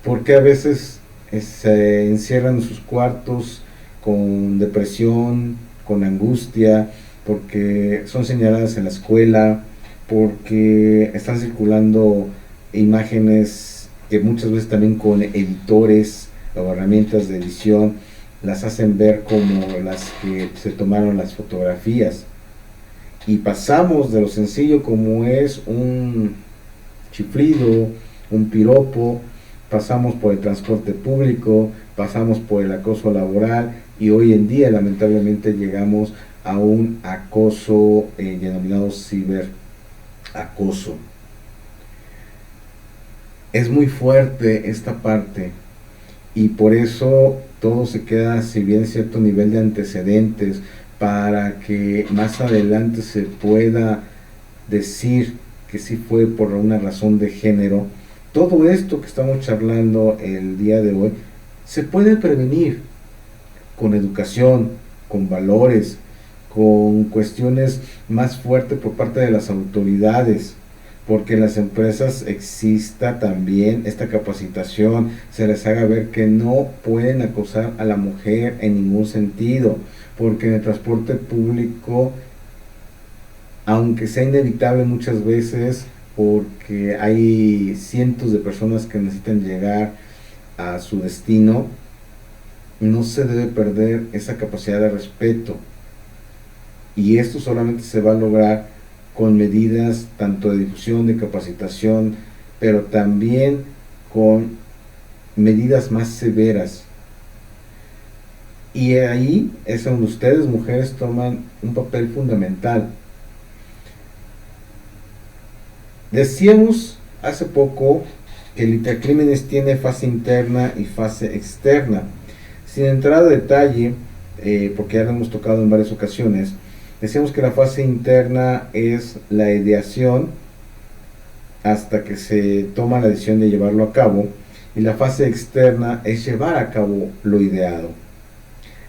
Porque a veces se encierran en sus cuartos con depresión, con angustia, porque son señaladas en la escuela, porque están circulando imágenes que muchas veces también con editores o herramientas de edición las hacen ver como las que se tomaron las fotografías, y pasamos de lo sencillo como es un chiflido, un piropo, pasamos por el transporte público, pasamos por el acoso laboral, y hoy en día lamentablemente llegamos a un acoso denominado ciberacoso. Es muy fuerte esta parte, y por eso todo se queda, si bien cierto nivel de antecedentes, para que más adelante se pueda decir que sí fue por una razón de género. Todo esto que estamos charlando el día de hoy se puede prevenir con educación, con valores, con cuestiones más fuertes por parte de las autoridades, porque en las empresas exista también esta capacitación, se les haga ver que no pueden acosar a la mujer en ningún sentido, porque en el transporte público, aunque sea inevitable muchas veces, porque hay cientos de personas que necesitan llegar a su destino, no se debe perder esa capacidad de respeto. Y esto solamente se va a lograr con medidas tanto de difusión, de capacitación, pero también con medidas más severas. Y ahí es donde ustedes, mujeres, toman un papel fundamental. Decíamos hace poco que el Intracrímenes tiene fase interna y fase externa. Sin entrar a detalle, porque ya lo hemos tocado en varias ocasiones, decíamos que la fase interna es la ideación hasta que se toma la decisión de llevarlo a cabo, y la fase externa es llevar a cabo lo ideado.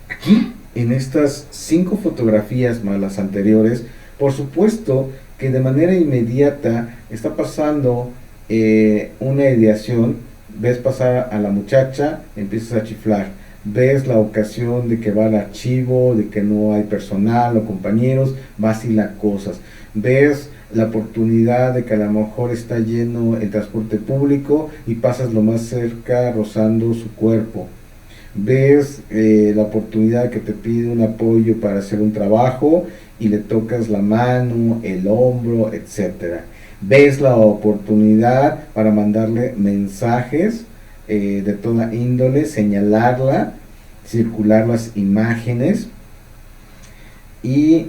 Aquí, en estas 5 fotografías más las anteriores, por supuesto que de manera inmediata está pasando una ideación. Ves pasar a la muchacha, empiezas a chiflar, ves la ocasión de que va al archivo, de que no hay personal o compañeros, vas y la cosas, ves la oportunidad de que a lo mejor está lleno el transporte público y pasas lo más cerca rozando su cuerpo, ves la oportunidad que te pide un apoyo para hacer un trabajo y le tocas la mano, el hombro, etcétera. Ves la oportunidad para mandarle mensajes de toda índole, señalarla, circular las imágenes y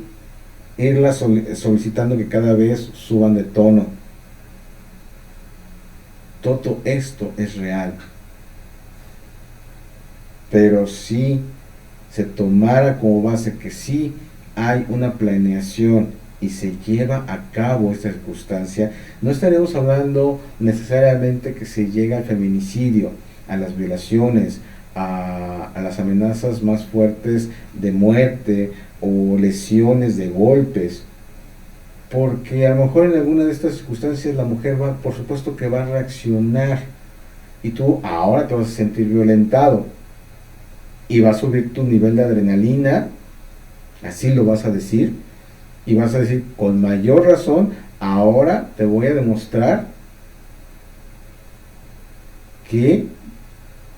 irla solicitando que cada vez suban de tono. Todo esto es real. Pero si se tomara como base que sí hay una planeación y se lleva a cabo esta circunstancia, no estaremos hablando necesariamente que se llega al feminicidio, a las violaciones, a las amenazas más fuertes de muerte o lesiones de golpes, porque a lo mejor en alguna de estas circunstancias la mujer va, por supuesto que va a reaccionar, y tú ahora te vas a sentir violentado y va a subir tu nivel de adrenalina, así lo vas a decir, y vas a decir con mayor razón, ahora te voy a demostrar que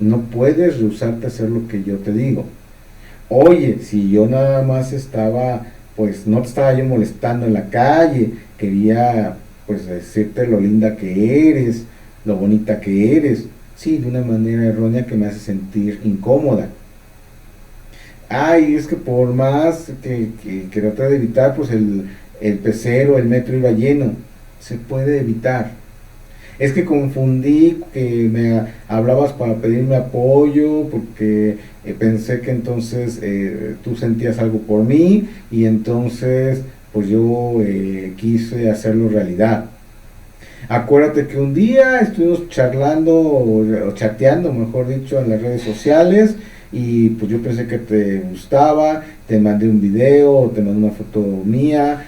no puedes rehusarte a hacer lo que yo te digo. Oye, si yo nada más estaba, pues no te estaba yo molestando en la calle, quería pues decirte lo linda que eres, lo bonita que eres, sí, de una manera errónea que me hace sentir incómoda. Ay, es que por más que trate de evitar, pues el pecero, el metro iba lleno. Se puede evitar. Es que confundí que me hablabas para pedirme apoyo, porque pensé que entonces tú sentías algo por mí, y entonces pues yo quise hacerlo realidad. Acuérdate que un día estuvimos charlando o chateando, mejor dicho, en las redes sociales, y pues yo pensé que te gustaba, te mandé un video, te mandé una foto mía,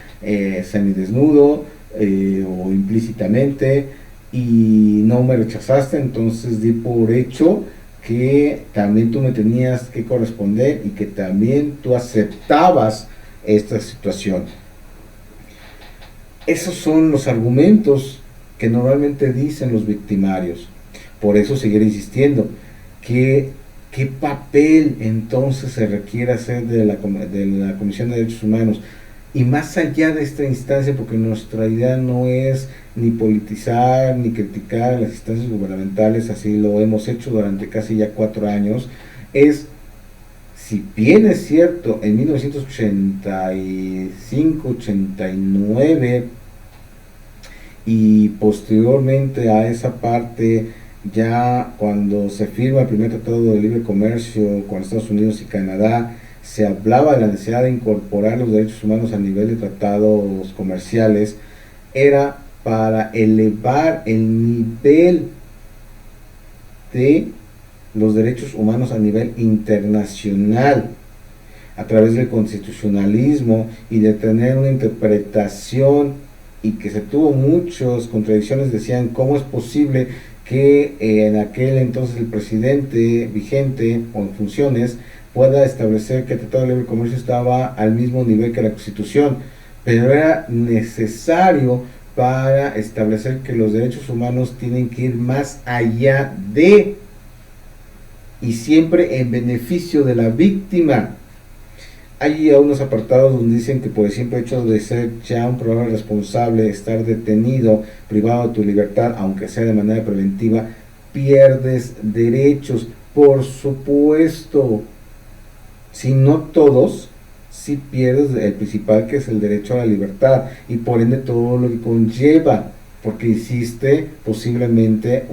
semidesnudo o implícitamente, y no me rechazaste. Entonces di por hecho que también tú me tenías que corresponder y que también tú aceptabas esta situación. Esos son los argumentos que normalmente dicen los victimarios. Por eso seguiré insistiendo ¿Qué, qué papel entonces se requiere hacer de la Comisión de Derechos Humanos? Y más allá de esta instancia, porque nuestra idea no es ni politizar ni criticar las instancias gubernamentales, así lo hemos hecho durante casi ya 4 años, es, si bien es cierto, en 1985, 89 y posteriormente a esa parte, ya cuando se firma el primer tratado de libre comercio con Estados Unidos y Canadá, se hablaba de la necesidad de incorporar los derechos humanos a nivel de tratados comerciales, era para elevar el nivel de los derechos humanos a nivel internacional, a través del constitucionalismo y de tener una interpretación, y que se tuvo muchas contradicciones. Decían, ¿cómo es posible que en aquel entonces el presidente vigente o en funciones pueda establecer que el Tratado de Libre Comercio estaba al mismo nivel que la Constitución? Pero era necesario para establecer que los derechos humanos tienen que ir más allá de, y siempre en beneficio de la víctima. Hay unos apartados donde dicen que por el simple hecho de ser ya un probable responsable, estar detenido, privado de tu libertad, aunque sea de manera preventiva, pierdes derechos. Por supuesto, si no todos, si pierdes el principal, que es el derecho a la libertad, y por ende todo lo que conlleva, porque hiciste posiblemente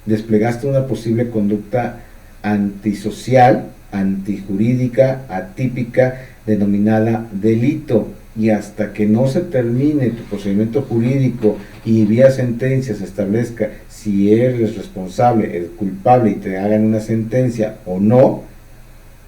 desplegaste una posible conducta antisocial, antijurídica, atípica, denominada delito. Y hasta que no se termine tu procedimiento jurídico y vía sentencia se establezca si eres responsable, eres culpable y te hagan una sentencia o no,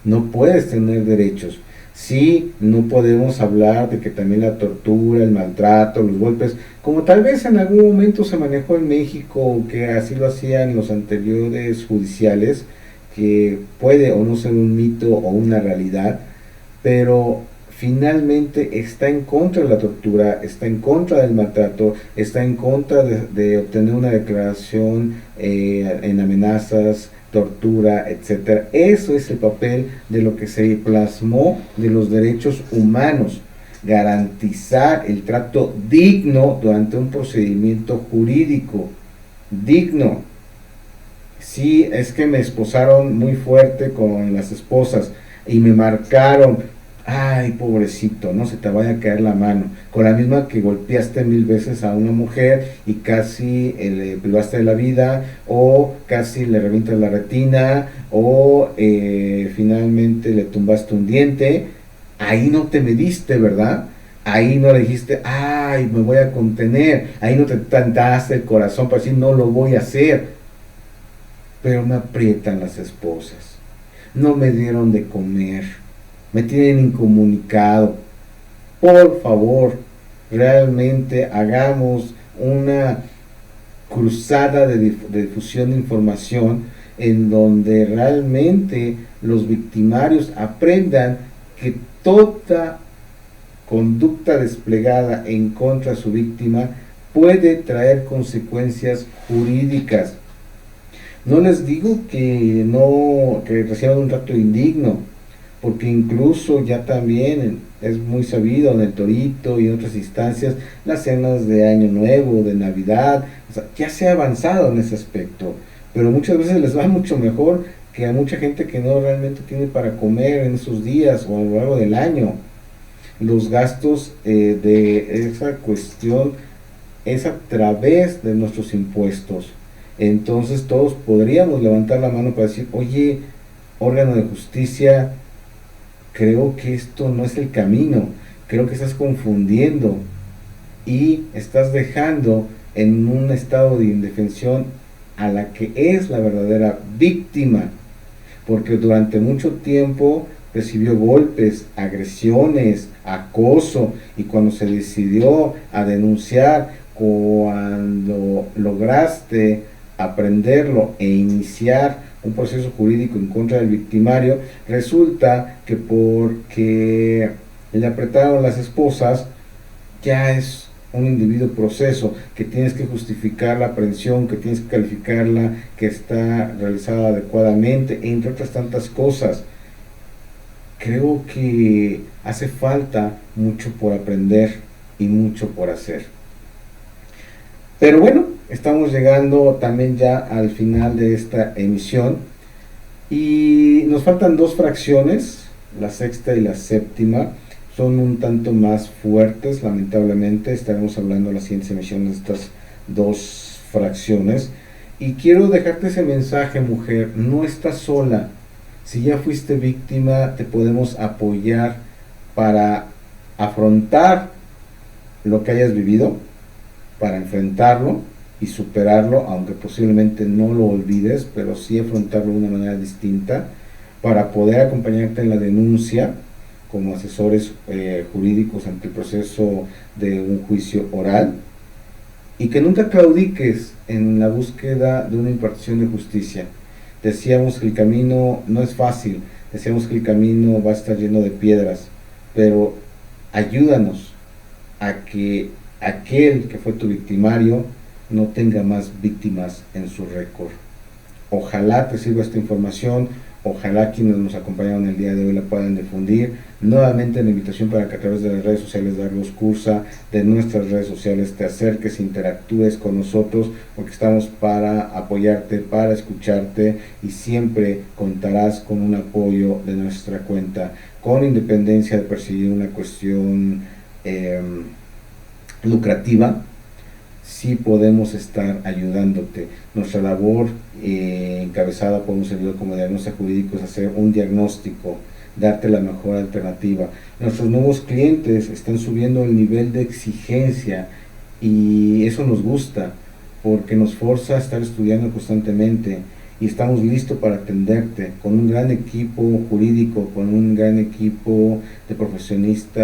no puedes tener derechos. Sí, no podemos hablar de que también la tortura, el maltrato, los golpes, como tal vez en algún momento se manejó en México, que así lo hacían los anteriores judiciales, que puede o no ser un mito o una realidad, pero finalmente está en contra de la tortura, está en contra del maltrato, está en contra de obtener una declaración en amenazas, tortura, etcétera. Eso es el papel de lo que se plasmó de los derechos humanos: garantizar el trato digno durante un procedimiento jurídico. Digno. Sí, es que me esposaron muy fuerte con las esposas y me marcaron. Ay, pobrecito, no se te vaya a caer la mano. Con la misma que golpeaste 1000 veces a una mujer y casi le privaste de la vida, o casi le revientas la retina, o finalmente le tumbaste un diente. Ahí no te mediste, ¿verdad? Ahí no le dijiste, ay, me voy a contener. Ahí no te tentaste el corazón para decir, no lo voy a hacer. Pero me aprietan las esposas, no me dieron de comer, me tienen incomunicado. Por favor, realmente hagamos una cruzada de difusión de información en donde realmente los victimarios aprendan que toda conducta desplegada en contra de su víctima puede traer consecuencias jurídicas. No les digo que reciban un trato indigno, porque incluso ya también es muy sabido en el Torito y en otras instancias, las cenas de Año Nuevo, de Navidad, o sea, ya se ha avanzado en ese aspecto, pero muchas veces les va mucho mejor que a mucha gente que no realmente tiene para comer en esos días o a lo largo del año. Los gastos de esa cuestión es a través de nuestros impuestos. Entonces todos podríamos levantar la mano para decir, oye, órgano de justicia, creo que esto no es el camino, creo que estás confundiendo y estás dejando en un estado de indefensión a la que es la verdadera víctima, porque durante mucho tiempo recibió golpes, agresiones, acoso, y cuando se decidió a denunciar, cuando lograste aprenderlo e iniciar un proceso jurídico en contra del victimario, resulta que porque le apretaron las esposas, ya es un individuo proceso, que tienes que justificar la aprehensión, que tienes que calificarla, que está realizada adecuadamente, entre otras tantas cosas. Creo que hace falta mucho por aprender y mucho por hacer. Pero bueno, estamos llegando también ya al final de esta emisión y nos faltan dos fracciones, la sexta y la séptima. Son un tanto más fuertes, lamentablemente. Estaremos hablando en las siguientes emisiones de estas dos fracciones. Y quiero dejarte ese mensaje, mujer: no estás sola. Si ya fuiste víctima, te podemos apoyar para afrontar lo que hayas vivido, para enfrentarlo y superarlo, aunque posiblemente no lo olvides, pero sí afrontarlo de una manera distinta, para poder acompañarte en la denuncia como asesores jurídicos ante el proceso de un juicio oral, y que nunca claudiques en la búsqueda de una impartición de justicia. Decíamos que el camino no es fácil, decíamos que el camino va a estar lleno de piedras, pero ayúdanos a que aquel que fue tu victimario no tenga más víctimas en su récord. Ojalá te sirva esta información, ojalá quienes nos acompañaron el día de hoy la puedan difundir. Nuevamente la invitación para que a través de las redes sociales de Argos Cursa, de nuestras redes sociales, te acerques, interactúes con nosotros, porque estamos para apoyarte, para escucharte, y siempre contarás con un apoyo de nuestra cuenta, con independencia de perseguir una cuestión lucrativa. Sí podemos estar ayudándote. Nuestra labor, encabezada por un servidor como diagnóstico jurídico, es hacer un diagnóstico, darte la mejor alternativa. Nuestros nuevos clientes están subiendo el nivel de exigencia y eso nos gusta, porque nos forza a estar estudiando constantemente, y estamos listos para atenderte con un gran equipo jurídico, con un gran equipo de profesionistas